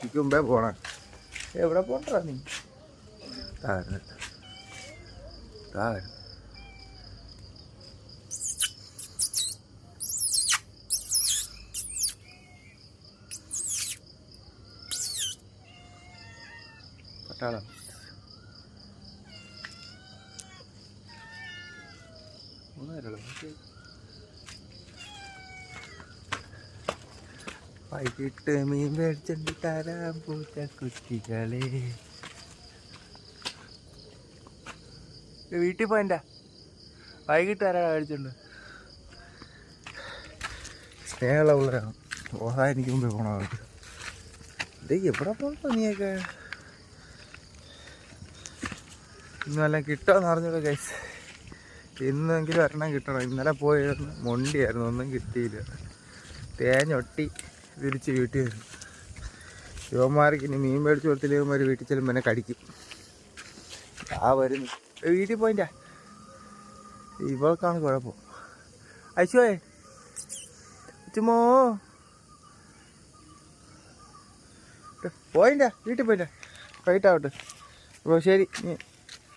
എനിക്ക് മുമ്പേ പോണം. എവിടെ പോണ്ടാ നീ? പട്ടാളം വൈകിട്ട് മീൻ മേടിച്ചിട്ട് തരാൻ പൂച്ച കുട്ടികളെ. വീട്ടിൽ പോയണ്ട, വൈകിട്ട് തരാൻ മേടിച്ചിട്ടുണ്ട്. സ്നേഹമുള്ള പിള്ളേരാണ്. ഓഹാ എനിക്ക് മുമ്പേ പോകണം. അവർക്ക് ഇത് എവിടെ പോകണ്ടോ നീയൊക്കെ? ഇന്നെല്ലാം കിട്ടുമെന്ന് അറിഞ്ഞൂടെ ഗൈസ്. ഇന്നെങ്കിലും ഒരെണ്ണം കിട്ടണം. ഇന്നലെ പോയിരുന്നു മൊണ്ടിയായിരുന്നു, ഒന്നും കിട്ടിയില്ല. തേഞ്ഞൊട്ടി തിരിച്ച് വീട്ടിൽ വരുന്നു. യുവന്മാർക്ക് ഇനി മീൻ മേടിച്ച് കൊടുത്തില്ല, യുവന്മാർ വീട്ടിൽ ചെല്ലുമ്പോൾ എന്നെ കടിക്കും. വരുന്നു. വീട്ടിൽ പോയിട്ടാ ഇവൾക്കാണ് കുഴപ്പം. അയച്ചോയെ ചുമോ പോയിട്ടാ, വീട്ടിൽ പോയിട്ടാ. വൈകിട്ടാവട്ടെ. അപ്പോൾ ശരി.